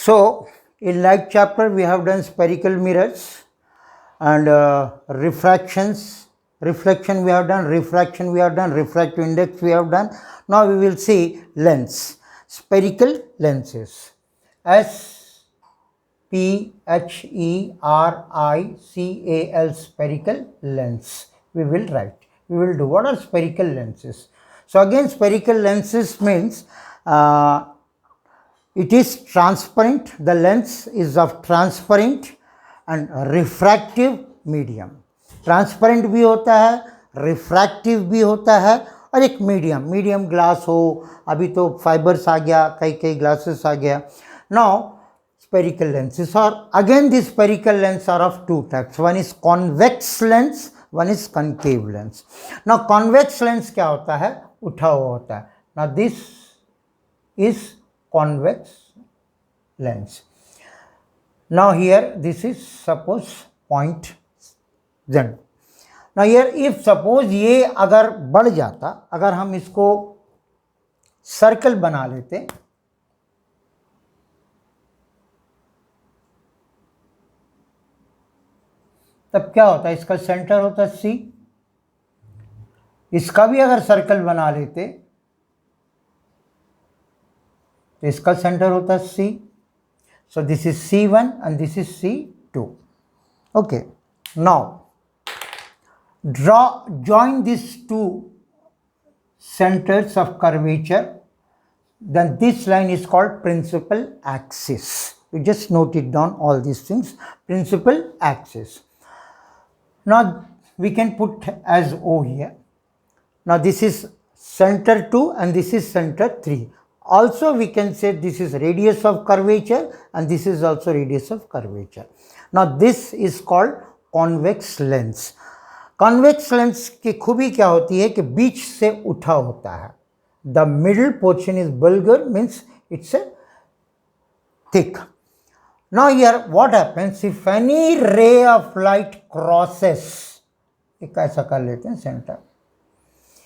So in light chapter we have done spherical mirrors and reflection we have done, refraction we have done, refractive index we have done. Now we will see lens, spherical lenses. SPHERICAL, spherical lens we will write. We will do. What are spherical lenses? So again, spherical lenses means it is transparent, the lens is of transparent and refractive medium. Transparent भी होता है, refractive भी होता है और एक medium glass हो, अभी तो फाइबर्स आ गया, कई ग्लासेस आ गया. Now spherical lenses, or again these spherical lenses are of two types. One is convex lens, one is concave lens. Now convex lens क्या होता है? उठा हुआ होता है. Now this is convex lens. Now here this is suppose point Z. Now here if suppose ये अगर बढ़ जाता, अगर हम इसको सर्कल बना लेते, तब क्या होता है? इसका सेंटर होता है C, इसका भी अगर सर्कल बना लेते तो इसका सेंटर होता है C. So this is C1 and this is C2. Okay, now join these two centers of curvature, then this line is called principal axis. You just note it down, all these things, principal axis. Now we can put as O here. Now this is center 2 and this is center 3. Also we can say this is radius of curvature and this is also radius of curvature. Now this is called convex lens. Convex lens की खूबी क्या होती है कि बीच से उठा होता है. The middle portion is bulgur, means it's a thick. Now here what happens, if any ray of light crosses, एक ऐसा कर लेते हैं center.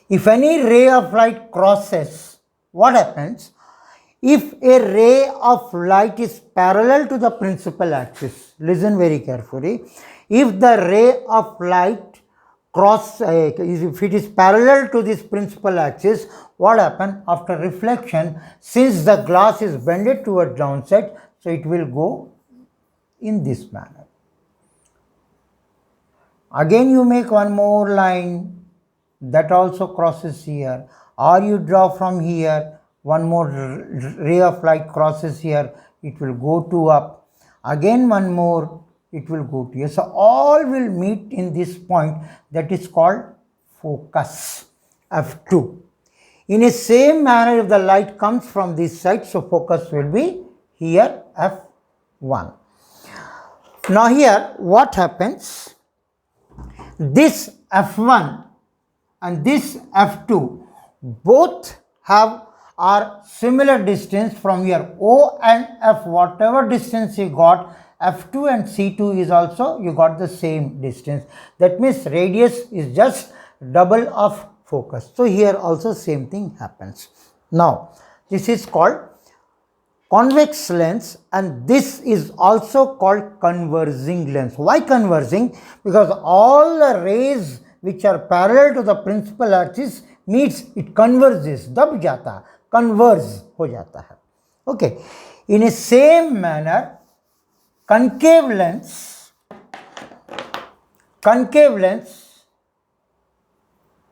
If any ray of light crosses, what happens? If a ray of light is parallel to the principal axis, listen very carefully. If the ray of light if it is parallel to this principal axis, what happens after reflection? Since the glass is bended towards downside, so it will go in this manner. Again you make one more line that also crosses here, or you draw from here, one more ray of light crosses here, it will go to up, again one more, it will go to here. So all will meet in this point that is called focus, F2. In a same manner, if the light comes from this side, so focus will be here, F1. Now here what happens, this F1 and this F2 both are similar distance from here. O and F, whatever distance you got, F2 and C2 is also, you got the same distance. That means radius is just double of focus. So here also same thing happens. Now this is called convex lens and this is also called converging lens. Why converging? Because all the rays which are parallel to the principal axis meets, it converges, दब जाता, converge हो जाता है. Okay, in a same manner concave lens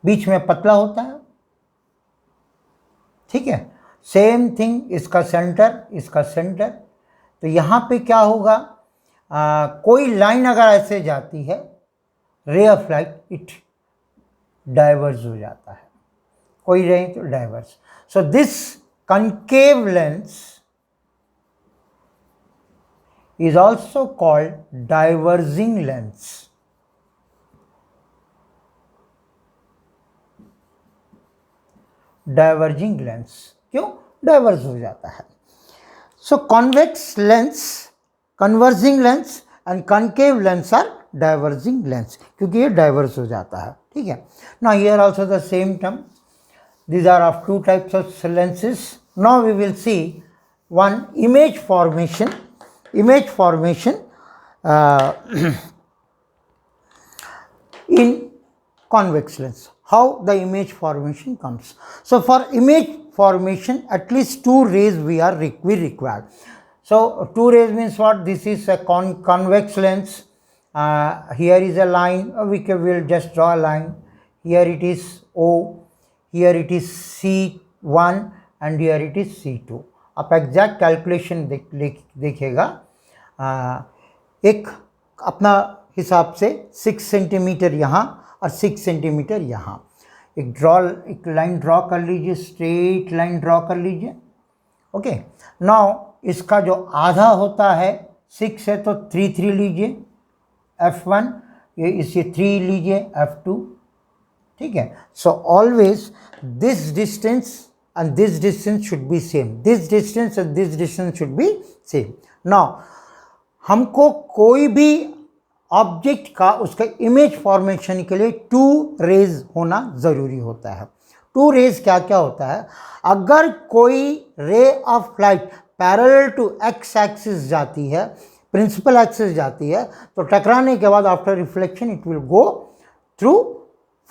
बीच में पतला होता है, ठीक है. सेम थिंग, इसका सेंटर, तो यहाँ पे क्या होगा, कोई लाइन अगर ऐसे जाती है, रे ऑफ लाइट, इट डाइवर्ज हो जाता है, कोई रे तो diverge. So this concave lens is also called diverging lens. Diverging lens, क्यों? डाइवर्ज हो जाता है. So convex lens, converging lens and concave lens are diverging lens, क्योंकि ये डाइवर्ज हो जाता है, ठीक है. Now here also the same term, these are of two types of lenses. Now we will see one image formation uh, in convex lens. How the image formation comes? So for image formation, at least two rays we require. So two rays means what? This is a convex lens. Here is a line. We will just draw a line. Here it is O, here it is C1 and here it is C2. आप exact calculation देखिएगा, एक अपना हिसाब से 6 centimetre यहाँ और 6 centimetre यहाँ एक लाइन ड्रॉ कर लीजिए, स्ट्रेट लाइन ड्रॉ कर लीजिए. ओके, नाउ इसका जो आधा होता है 6 है तो 3 लीजिए F1, ये इसे 3 लीजिए F2. ठीक है. So always this distance and this distance should be same. This distance and this distance should be same. Now हमको कोई भी ऑब्जेक्ट का उसका इमेज फॉर्मेशन के लिए टू रेज होना ज़रूरी होता है. टू रेज क्या क्या होता है? अगर कोई ray of light parallel to X axis जाती है, प्रिंसिपल एक्सिस जाती है, तो टकराने के बाद after reflection it will go through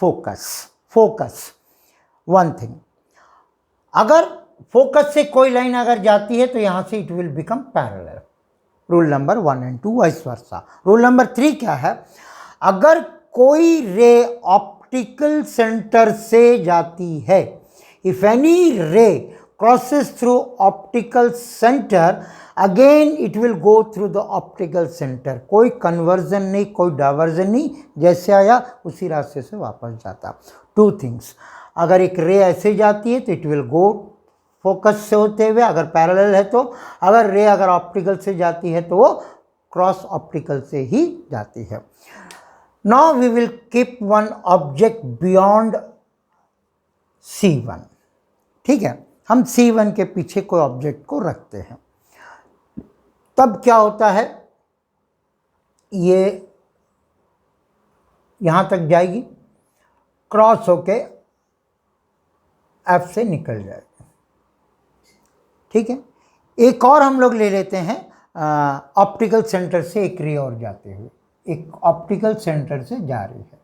focus. One thing, अगर फोकस से कोई लाइन अगर जाती है तो यहाँ से it will become parallel. Rule number 1 and 2 vice versa. Rule number 3 क्या है? अगर कोई रे ऑप्टिकल सेंटर से जाती है, इफ एनी रे crosses through optical centre, again it will go through the optical centre. कोई कन्वर्जन नहीं, कोई डाइवर्जन नहीं, जैसे आया उसी रास्ते से वापस जाता. टू थिंग्स, अगर एक रे ऐसे जाती है तो इट विल गो फोकस से होते हुए, अगर पैरेलल है तो, अगर रे अगर ऑप्टिकल से जाती है तो वो क्रॉस ऑप्टिकल से ही जाती है. Now we will keep one object beyond C1. ठीक है, हम C1 के पीछे कोई ऑब्जेक्ट को रखते हैं. तब क्या होता है, ये यहाँ तक जाएगी, क्रॉस होके F से निकल जाएगी. ठीक है, एक और हम लोग ले लेते हैं ऑप्टिकल सेंटर से एक रे और जाते हुए, एक ऑप्टिकल सेंटर से जा रही है,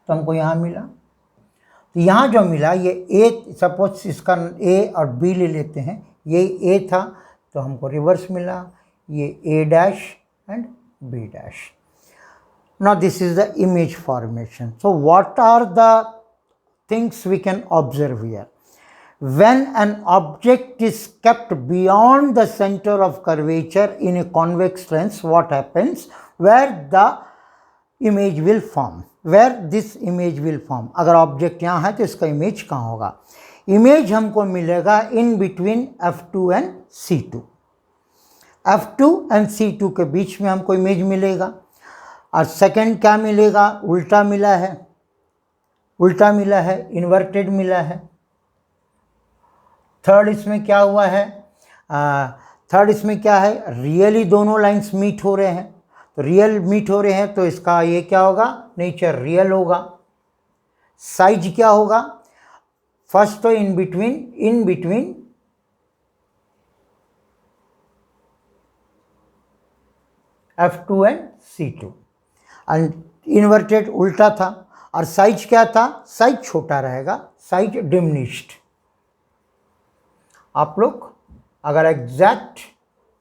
तो हमको यहाँ मिला. तो यहाँ जो मिला ये ए, सपोज इसका ए और बी ले लेते हैं, ये ए था तो हमको रिवर्स मिला, ये A dash and B dash. Now this is the image formation. So what are the things we can observe here? When an object is kept beyond the center of curvature in a convex lens, what happens? Where the image will form, where this image will form. अगर object यहाँ है तो इसका image कहाँ होगा? Image हमको मिलेगा in between F2 and C2. F2 and C2 के बीच में हमको इमेज मिलेगा. और सेकेंड क्या मिलेगा? उल्टा मिला है, इन्वर्टेड मिला है. थर्ड इसमें क्या हुआ है? थर्ड इसमें क्या है? रियली दोनों लाइंस मीट हो रहे हैं. तो रियल मीट हो रहे हैं तो इसका ये क्या होगा? नेचर रियल होगा. साइज क्या होगा? फर्स्ट तो in between F2 and C2. And inverted उल्टा था, और साइज क्या था? साइज छोटा रहेगा, साइज डिमिनिश्ड. आप लोग अगर एग्जैक्ट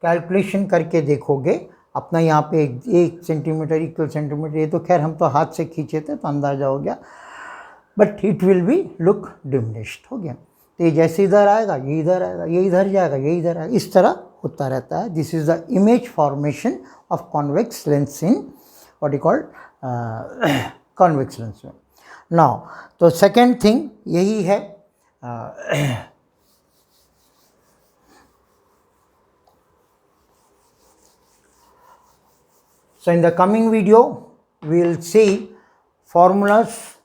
कैलकुलेशन करके देखोगे, अपना यहाँ पे 1 सेंटीमीटर इक्वल सेंटीमीटर, ये तो खैर हम तो हाथ से खींचे थे तो अंदाज़ा हो गया, but it will be look diminished हो गया. तो ये जैसे इधर आएगा, ये इधर आएगा, ये इधर जाएगा, ये इधर आएगा, इस तरह होता रहता है. This is the image formation of convex lens in what you called convex lens में. नाउ तो सेकेंड थिंग यही है. So in the coming video we will see formulas,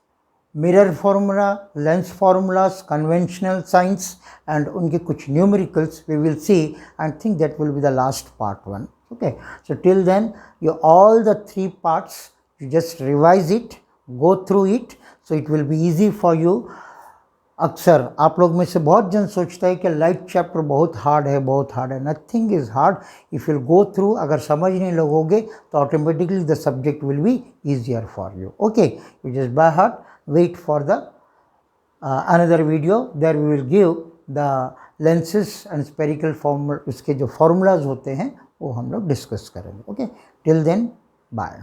mirror formula, lens formulas, conventional signs and उनके कुछ numericals we will see, and think that will be the last part 1. Okay, so till then you all the 3 parts you just revise it, go through it, so it will be easy for you. अक्सर आप लोग में से बहुत जन सोचता है कि लाइट चैप्टर बहुत हार्ड है, बहुत हार्ड है। Nothing is hard if you go through. अगर समझने लगोगे तो automatically the subject will be easier for you. Okay, you just by heart wait for the another video, there we will give the lenses and spherical formula, उसके जो formulas होते हैं वो हम लोग डिस्कस करेंगे। Okay, till then bye.